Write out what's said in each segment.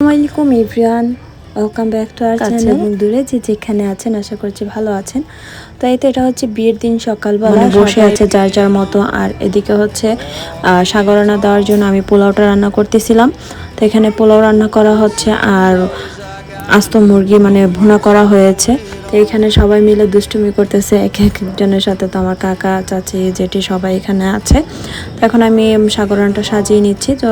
আসসালামাইকুম everyone, welcome back to our channel. এবং দূরে যেখানে আছেন আশা করছি ভালো আছেন। তো এই তো এটা হচ্ছে বিয়ের দিন সকালবেলা বসে আছে যার যার মতো। আর এদিকে হচ্ছে সাগরানা দেওয়ার জন্য আমি পোলাওটা রান্না করতেছিলাম। তো এখানে পোলাও রান্না করা হচ্ছে আর আস্ত মুরগি মানে ভুনা করা হয়েছে। তো এখানে সবাই মিলে দুষ্টুমি করতেছে এক একজনের সাথে। তো আমার কাকা চাচি জেঠি সবাই এখানে আছে। তো এখন আমি সাগরানটা সাজিয়ে নিচ্ছি। তো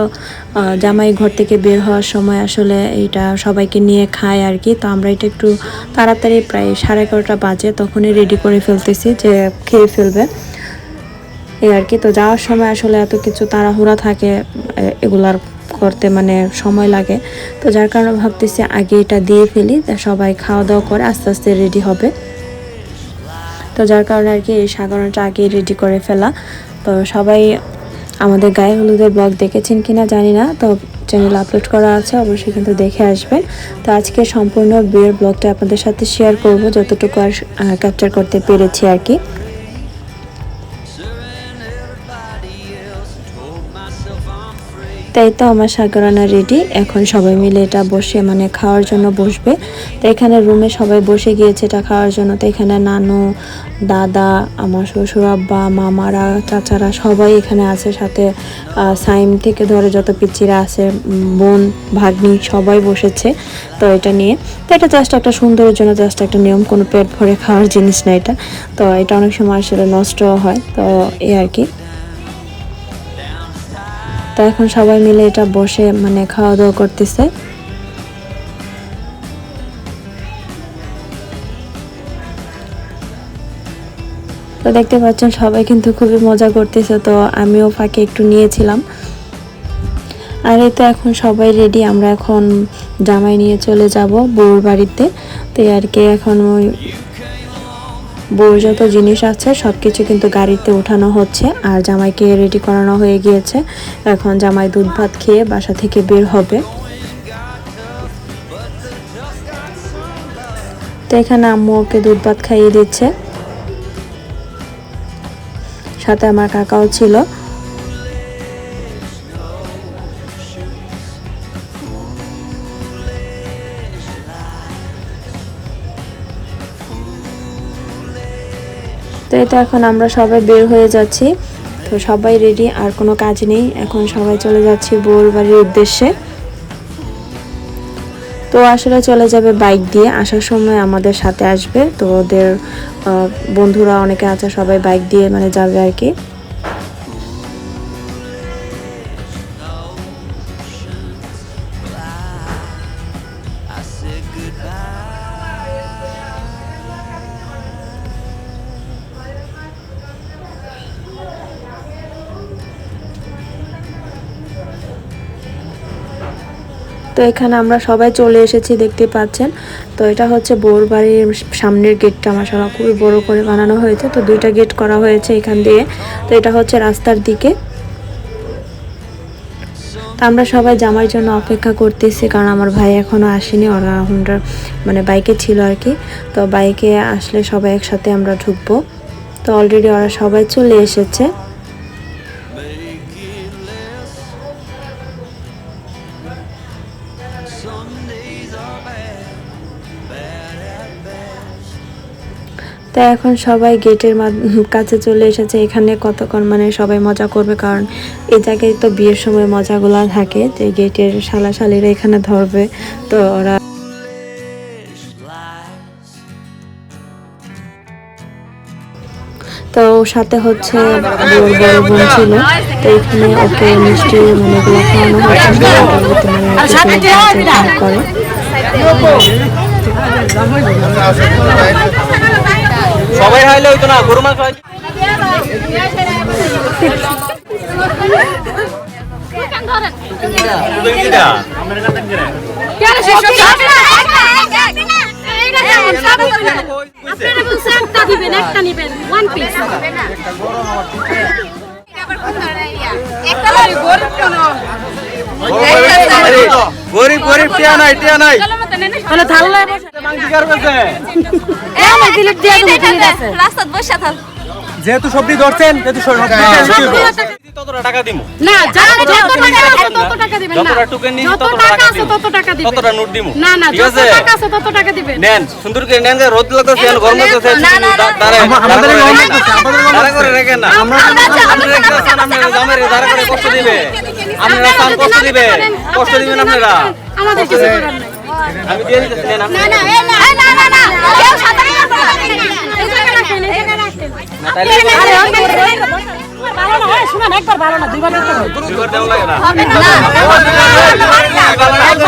জামাই ঘর থেকে বের হওয়ার সময় আসলে এইটা সবাইকে নিয়ে খায় আর কি। তো আমরা এটা একটু তাড়াতাড়ি প্রায় 11:30 বাজে তখনই রেডি করে ফেলতেছি যে খেয়ে ফেলবে এই আর কি। তো যাওয়ার সময় আসলে এত কিছু তাড়াহুড়া থাকে, এগুলার করতে মানে সময় লাগে। তো যার কারণে ভাবতেছি আগে এটা দিয়ে ফেলি, সবাই খাওয়া দাওয়া করে আস্তে আস্তে রেডি হবে। তো যার কারণে আর কি এই সাগরণটা আগে রেডি করে ফেলা। তো সবাই আমাদের গায়ে হলুদের ব্লগ দেখেছেন কিনা জানি না, তো চ্যানেলে আপলোড করা আছে, অবশ্যই কিন্তু দেখে আসবেন। তো আজকে সম্পূর্ণ বিয়ের ব্লগটা আপনাদের সাথে শেয়ার করব, যতটুকু আর ক্যাপচার করতে পেরেছি আর কি। তাই তো আমার সাগরানা রেডি, এখন সবাই মিলে এটা বসে মানে খাওয়ার জন্য বসবে। তো এখানে রুমে সবাই বসে গিয়েছে এটা খাওয়ার জন্য। তো এখানে নানু, দাদা, আমার শ্বশুর আব্বা, মামারা, চাচারা সবাই এখানে আছে, সাথে সাইম থেকে ধরে যত পিচ্চিরা আছে, বোন ভাগ্নি সবাই বসেছে। তো এটা নিয়ে তো এটা জাস্ট একটা সুন্দরের জন্য, জাস্ট একটা নিয়ম, কোনো পেট ভরে খাওয়ার জিনিস না এটা। তো এটা অনেক সময় আসলে নষ্ট হয়, তো এই আর কি। তো এখন সবাই মিলে এটা বসে মানে খাওয়া দাওয়া করতেছে। তো দেখতে পাচ্ছেন সবাই কিন্তু খুবই মজা করতেছে। তো আমিও ফাঁকে একটু নিয়েছিলাম। আর এই তো এখন সবাই রেডি, আমরা এখন জামাই নিয়ে চলে যাব বউর বাড়িতে। তো আর কি এখন ওই বউর যত জিনিস আছে সব কিছু কিন্তু গাড়িতে উঠানো হচ্ছে আর জামাইকে রেডি করানো হয়ে গিয়েছে। এখন জামাই দুধ ভাত খেয়ে বাসা থেকে বের হবে। তো এখানে আম্মু ওকে দুধ ভাত খাইয়ে দিচ্ছে, সাথে আমার কাকাও ছিল। তো এই তো এখন আমরা সবাই বের হয়ে যাচ্ছি। তো সবাই রেডি, আর কোনো কাজ নেই, এখন সবাই চলে যাচ্ছি বউর বাড়ির উদ্দেশ্যে। তো আসলে চলে যাবে বাইক দিয়ে, আসার সময় আমাদের সাথে আসবে। তো ওদের বন্ধুরা অনেকে আছে, সবাই বাইক দিয়ে মানে যাবে আর কি। তো এখানে আমরা সবাই চলে এসেছি, দেখতে পাচ্ছেন। তো এটা হচ্ছে বউর বাড়ির সামনের গেটটা মাশাআল্লাহ খুবই বড় করে বানানো হয়েছে। তো দুইটা গেট করা হয়েছে এখান দিয়ে। তো এটা হচ্ছে রাস্তার দিকে। তো আমরা সবাই জামার জন্য অপেক্ষা করতেছি, কারণ আমার ভাই এখনো আসেনি, ওরা হোন্ডা মানে বাইকে ছিল আর কি। তো বাইকে আসলে সবাই একসাথে আমরা ঢুকবো। তো অলরেডি ওরা সবাই চলে এসেছে। তো এখন সবাই গেটের কাছে চলে এসেছে। এখানে কতক্ষণ মানে সবাই মজা করবে, কারণ এই জায়গায় তো বিয়ের সময় মজাগুলো থাকে, যে গেটের শালাশালিরা এখানে ধরবে। তো ওরা তো ওর সাথে হচ্ছে বড় বড় বোন ছিল। তো এখানে ওকে মিষ্টি মানে এগুলো খাওয়ানো হচ্ছে করে। সবাই হাইলে হইতো না, গরু মাছ গরিব গরিব টিয়া নাই, টিয়া নাই রাস্তায় বসে থাক। যেহেতু সবজি ধরছেন যেহেতু ততটা টাকা দিমু না যত টাকা তত টাকা দিবেন না যতটা টোকেন নিছি যত ততটা টাকা টাকা আছে দিমু তত টাকা দিবেন ততটা নোট দিমু না না ঠিক যত আছে টাকা আছে তত টাকা দিবেন নেন সুন্দর করে নেন যে রোদ লাগতেছে আর গরম লাগতেছে আমাদের দাঁড়া করে রেখেন না আমরা জামের দাঁড়া করে কষ্ট দিবে আপনারা চান কষ্ট দিবে কষ্ট দিবেন আপনারা আমাদের কিছু করার নাই আমি দিয়ে দিতেছি নেন আপনি না কেউ সাঁতারে করতে পারবে না এই টাকা রাখেন না তাইলে ভালো না হয় শুনেন একবার ভালো না দুইবার দিতে হবে দুইবার দেওয়া লাগে না হবে না একবার ভালো না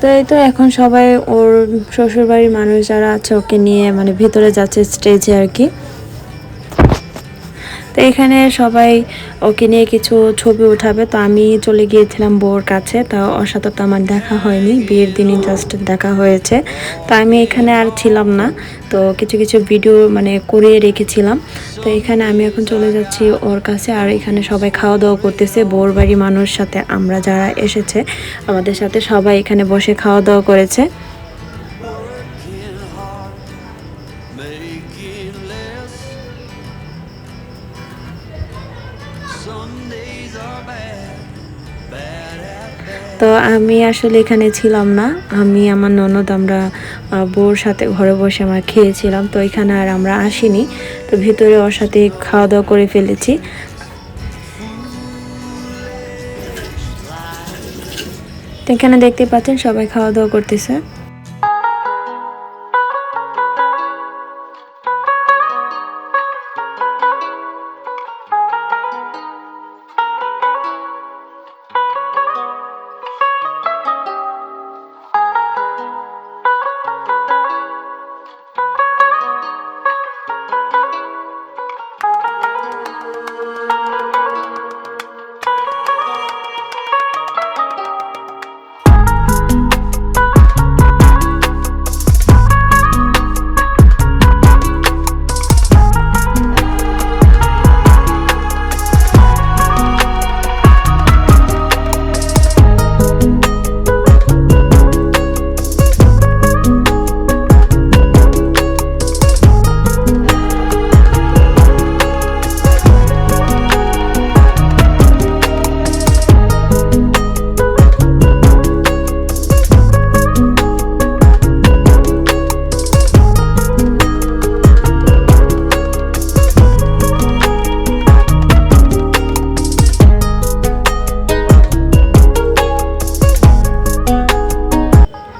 তো এই তো এখন সবাই ওর শ্বশুরবাড়ির মানুষ যারা আছে ওকে নিয়ে মানে ভিতরে যাচ্ছে স্টেজে আর কি। তো এখানে সবাই ওকে নিয়ে কিছু ছবি উঠাবে, তো আমি চলে গিয়েছিলাম বউর কাছে। তা ওর সাথে তো আমার দেখা হয়নি, বিয়ের দিনই জাস্ট দেখা হয়েছে। তো আমি এখানে আর ছিলাম না, তো কিছু কিছু ভিডিও মানে করিয়ে রেখেছিলাম। তো এখানে আমি এখন চলে যাচ্ছি ওর কাছে, আর এখানে সবাই খাওয়া দাওয়া করতেছে। বউর বাড়ির মানুষ সাথে আমরা যারা এসেছে আমাদের সাথে সবাই এখানে বসে খাওয়া দাওয়া করেছে। তো আমি আসলে এখানে ছিলাম না, আমি আমার ননদ আমরা বউর সাথে ঘরে বসে আমরা খেয়েছিলাম। তো এখানে আর আমরা আসিনি, তো ভিতরে ওর সাথে খাওয়া দাওয়া করে ফেলেছি। তো এখানে দেখতে পাচ্ছেন সবাই খাওয়া দাওয়া করতেছে।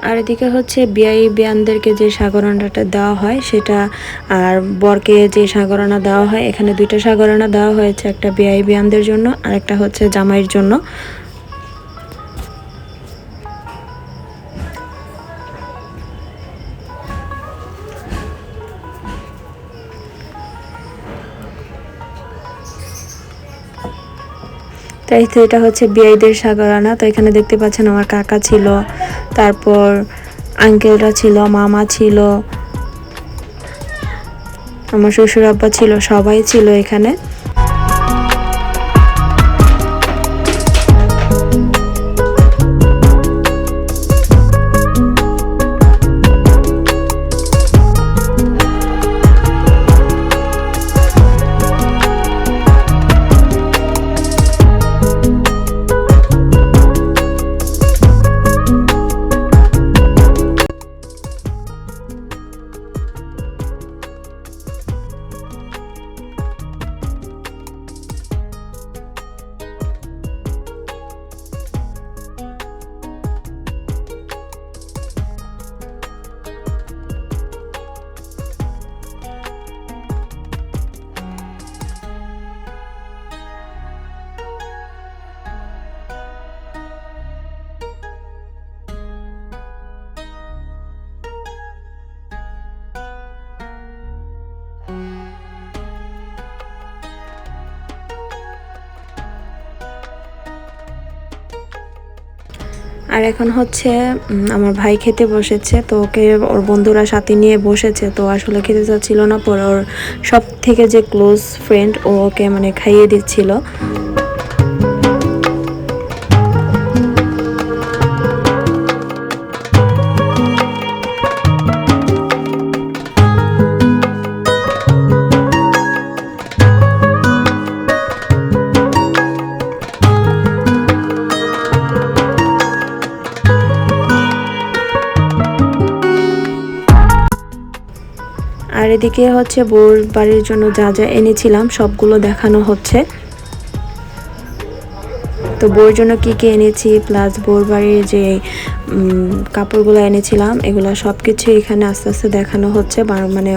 আর এদিকে হচ্ছে বিয়াই বিয়ানদেরকে যে সাগরানাটা দেওয়া হয় সেটা, আর বরকে যে সাগরানা দেওয়া হয়, এখানে দুইটা সাগরানা দেওয়া হয়েছে, একটা বিয়াই বিয়ানদের জন্য আর একটা হচ্ছে জামাইয়ের জন্য। তাই তো এটা হচ্ছে বিয়াইদের সাগরানা। তো এখানে দেখতে পাচ্ছেন আমার কাকা ছিল, তারপর আঙ্কেলরা ছিল, মামা ছিল, আমার শ্বশুর আব্বা ছিল, সবাই ছিল এখানে। আর এখন হচ্ছে আমার ভাই খেতে বসেছে, তো ওকে ওর বন্ধুরা সাথে নিয়ে বসেছে, তো আসলে খেতে চাচ্ছিল না, পরে ওর সব থেকে যে ক্লোজ ফ্রেন্ড ও ওকে মানে খাইয়ে দিচ্ছিল। আর এদিকে হচ্ছে বউর বাড়ির জন্য যা যা এনেছিলাম সবগুলো দেখানো হচ্ছে। তো বউর জন্য কি কি এনেছি প্লাস বউর বাড়ির যে কাপড়গুলো এনেছিলাম এগুলো সব কিছু এখানে আস্তে আস্তে দেখানো হচ্ছে, মানে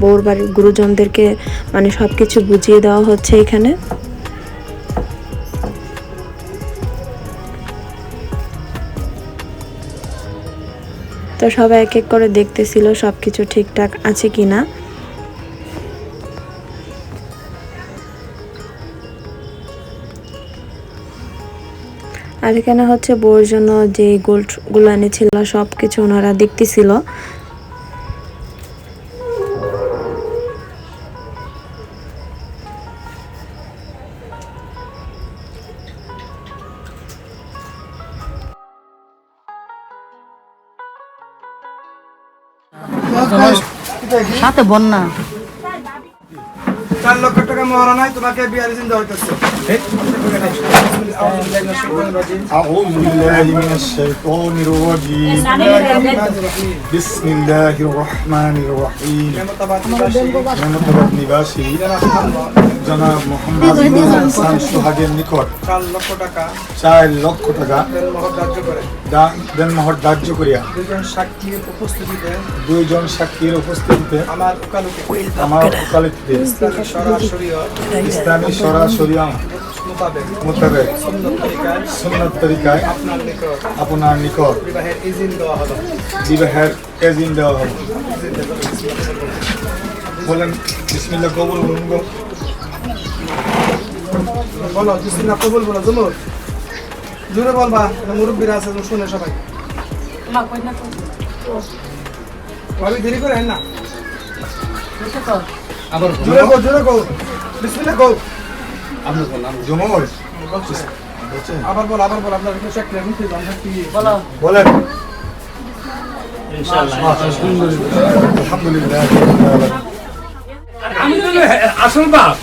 বউর বাড়ির গুরুজনদেরকে মানে সব কিছু বুঝিয়ে দেওয়া হচ্ছে এখানে। তো সবাই এক এক করে দেখতেছিল সব কিছু ঠিকঠাক আছে কিনা। আর এখানে হচ্ছে বউর জন্য যে গোল্ডগুলো এনেছিল সব কিছু ওনারা দেখতেছিল। সাথে বন্যা 4 লক্ষ টাকা মহারণায় তোমাকে বিয়ার জিন্দা হইতেছে। أعوذ بالله من الشيطان الرجيم بسم الله الرحمن الرحيم মেহমতাবাদ নিবাসী জনাব মোহাম্মদ ইনসান সোহাগের নিকট 4 লক্ষ টাকা 4 লক্ষ টাকা দেন মহর ধার্য করিয়া দুজন সাক্ষীর উপস্থিতিতে আমার ওকালতিতে ইসলামী শরিয়া মোতাবেক সুন্নত তরিকায় আপনার নিকট বিবাহের এজিন দেওয়া হলো। বলেন বিসমিল্লাহ কবুল বলুন। বলো বিসমিল্লাহ কবুল বলো জোরে বলবা, মুরব্বীরা আছে শুনে সবাই। ভাবি দেরি করে না, জোরে কও বিসমিল্লাহ কও। জমল আবার বল আপনার কিছু একটা বলেন ইনশাআল্লাহ আলহামদুলিল্লাহ আসল বাপ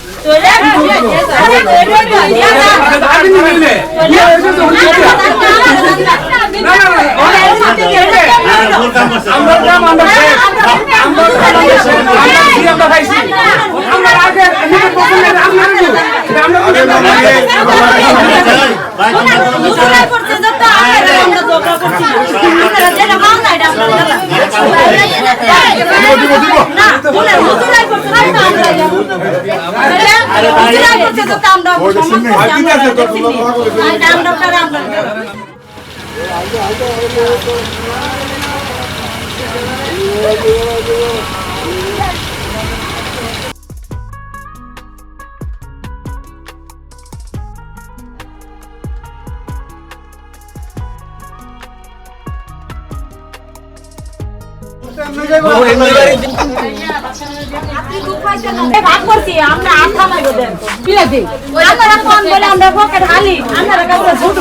ভাগ করছি আমরা আঠা নাই ওদের বিলে দিই আমরা কোন বলে আমরা পকেট খালি আমরা কাছে ছোট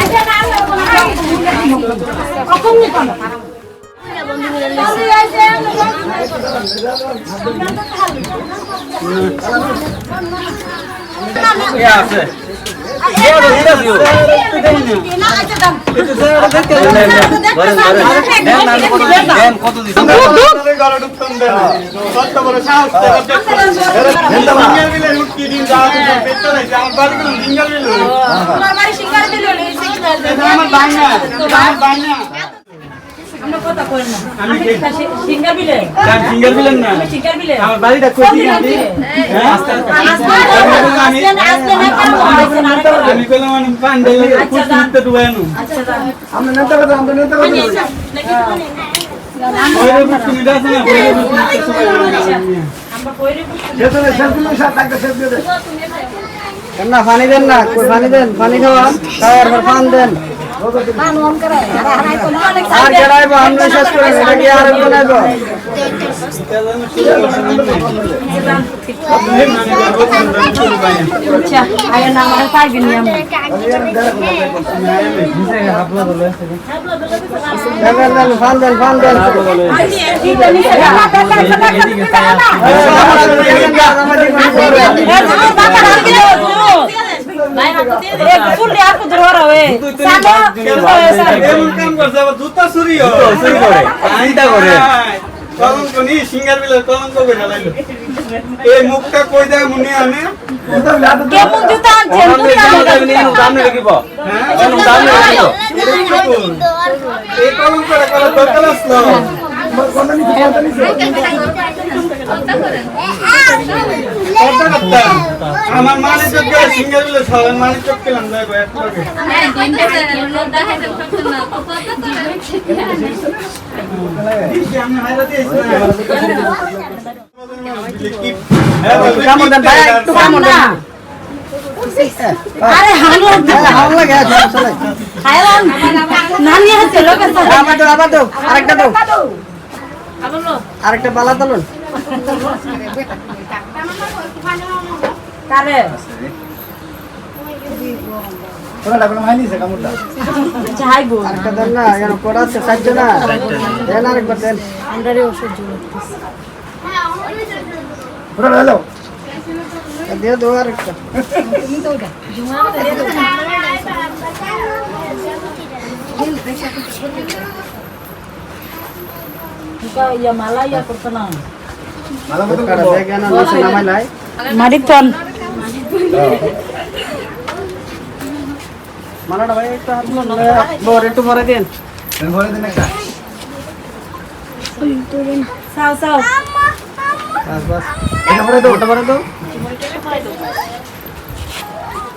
আচ্ছা না আমরা কোন খাই কখন নি কোন আছে আমরা কথা কই না আমি সিঙ্গার বিলে না সিঙ্গার বিলে আমার বাড়িটা কই দিই আস্তে আমি কইলাম আমি পান দিলে কুস্তিতে ডুবাইনো আমরা নেতা কথা ওইরে তুমি দাও না আমরা কইরে যেতনে সেলফি সাথ লাগতে সেলফি দে না পানি দেন না কই পানি দেন পানি খাওয়ার খাওয়ার পর পান দেন আর কেডাইব আমরা শেষ করে নাকি আর কোনাইব আচ্ছা আয় না আমার পাইবি নি আমরা জুতা চুরি করে চিন্তা করে কলঙ্ক নি সিঙ্গার বিলে কলঙ্ক করে লাইলো এই মুখটা কই যায় মুনি আনে কে মুখ জুতা আনছেন দামনে রাখিব দামনে রাখিব এই কলঙ্ক করে কল দরকার আসলো আমার মানে চোখ গেলে সিঙ্গার বিলে সবাই মানে চোখ পেলাম যাই ভাই আমি হাইরা দিয়েছি কামড় দেন ভাই একটু কামড় দেন আরে হালো হাওয়া লাগে চলে হালো নানি আছে লোক আছে আবার দাও আরেকটা দাও আরেকটা পালা তুলুন কারে ওটা কোনো মাইনি সে কামড়টা যাই গো আরেকটা দেন না কেন কোড়া আছে সাজ্জ না দেন আরেকবার দেন আমরারে ওষুধ জুড়ে ওটা হ্যালো দিয়ে দাও আরেকটা ইয়া মালাইয়া করতে না ভালো মতো কাটা দেখ না নিচে নামাই লাই মারিতন মালাটা ভাই একটু হাত বর একটু পরে দেন বলে দিন একটা সাও সাও বাস বাস এটা পরে দাও ওটা পরে দাও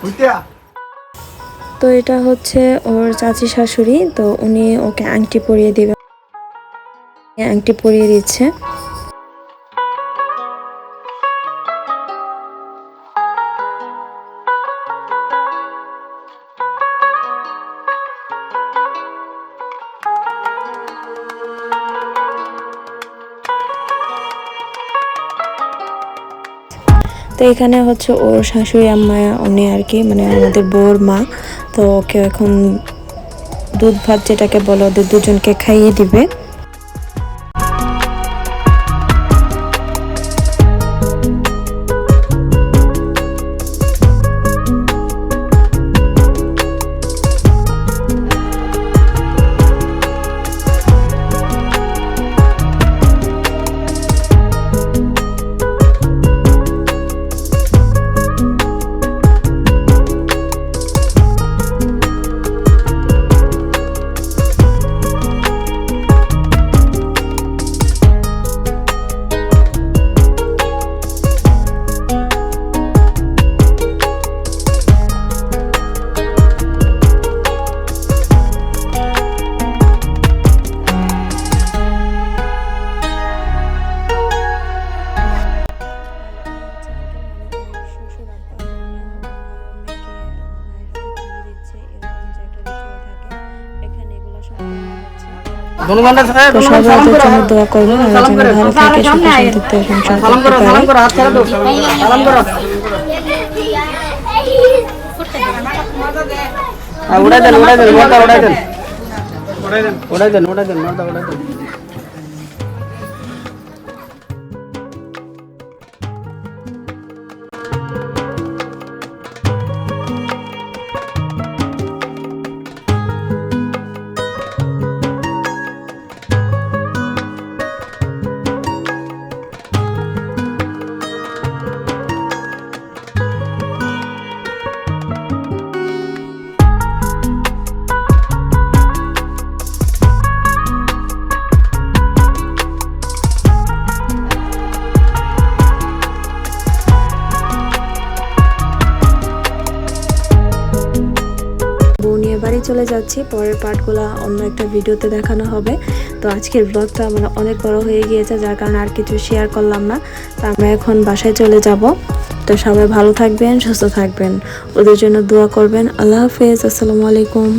উইতিয়া তো এটা হচ্ছে ওর চাচি শাশুড়ি, তো উনি ওকে আংটি পরিয়ে দিবে, আংটি পরিয়ে দিচ্ছে। তো এখানে হচ্ছে ওর শাশুড়ি আম্মা, উনি আর কি মানে আমাদের বউর মা, তো ওকে এখন দুধ ভাত যেটাকে বলে ওদের দুজনকে খাইয়ে দিবে। ধন্যবাদ সাহেব, তো সবাই ওদের জন্য দোয়া করবেন, ওরা যেন ভালো থাকে, সুখে শান্তিতে সংসার সালাম করতে করো, সালাম পারে। করো, হাত ছাড়া দাও, সালাম করো। উড়াই দেন, উড়াই দেন, মোটা উড়াই দেন, উড়াই দেন, উড়াই দেন, মোটা উড়াই দেন। বউ নিয়ে বাড়ি চলে যাচ্ছি, পরের পার্টগুলো অন্য একটা ভিডিওতে দেখানো হবে। তো আজকের ব্লগটা আমার অনেক বড় হয়ে গিয়েছে, যার কারণে আর কিছু শেয়ার করলাম না। তো আমরা এখন বাসায় চলে যাব। তো সবাই ভালো থাকবেন, সুস্থ থাকবেন, ওদের জন্য দোয়া করবেন। আল্লাহ হাফেজ, আসসালামু আলাইকুম।